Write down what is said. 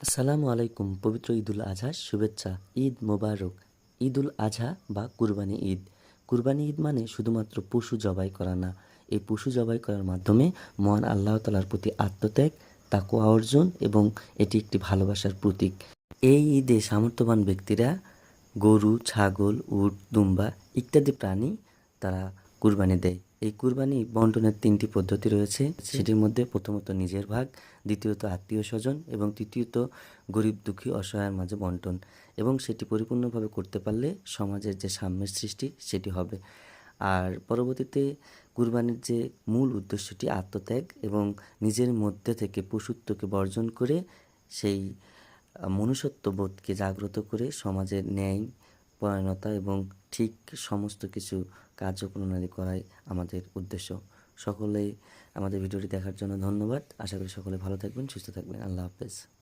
আসসালামু আলাইকুম। পবিত্র ঈদুল আজহা শুভেচ্ছা। ঈদ মোবারক। ঈদুল আজহা বা কুরবানি ঈদ। কুরবানি ঈদ মানে শুধুমাত্র পশু জবাই করা না। এই পশু জবাই করার মাধ্যমে মহান আল্লাহ তাআলার প্রতি আত্মত্যাগ, তাকওয়া অর্জন এবং এটি একটি ভালোবাসার প্রতীক। এই ঈদে সামর্থ্যবান ব্যক্তিরা গরু, ছাগল, উট, দুম্বা ইত্যাদি প্রাণী তারা কুরবানি দেয়। এই কুরবানি বন্টনের ৩টি পদ্ধতি রয়েছে। সেটির মধ্যে প্রথমত নিজের ভাগ, দ্বিতীয়ত আত্মীয়স্বজন এবং তৃতীয়ত গরিব দুঃখী অসহায়ের মাঝে বন্টন। এবং সেটি পরিপূর্ণভাবে করতে পারলে সমাজের যে সাম্যের সৃষ্টি সেটি হবে। আর পরবর্তীতে কুরবানির যে মূল উদ্দেশ্যটি আত্মত্যাগ এবং নিজের মধ্যে থেকে পশুত্বকে বর্জন করে সেই মনুষ্যত্ববোধকে জাগ্রত করে সমাজের ন্যায় পরায়ণতা এবং ঠিক সমস্ত কিছু কার্যপ্রণালী করাই আমাদের উদ্দেশ্য। সকলেই আমাদের ভিডিওটি দেখার জন্য ধন্যবাদ। আশা করি সকলে ভালো থাকবেন, সুস্থ থাকবেন। আল্লাহ হাফেজ।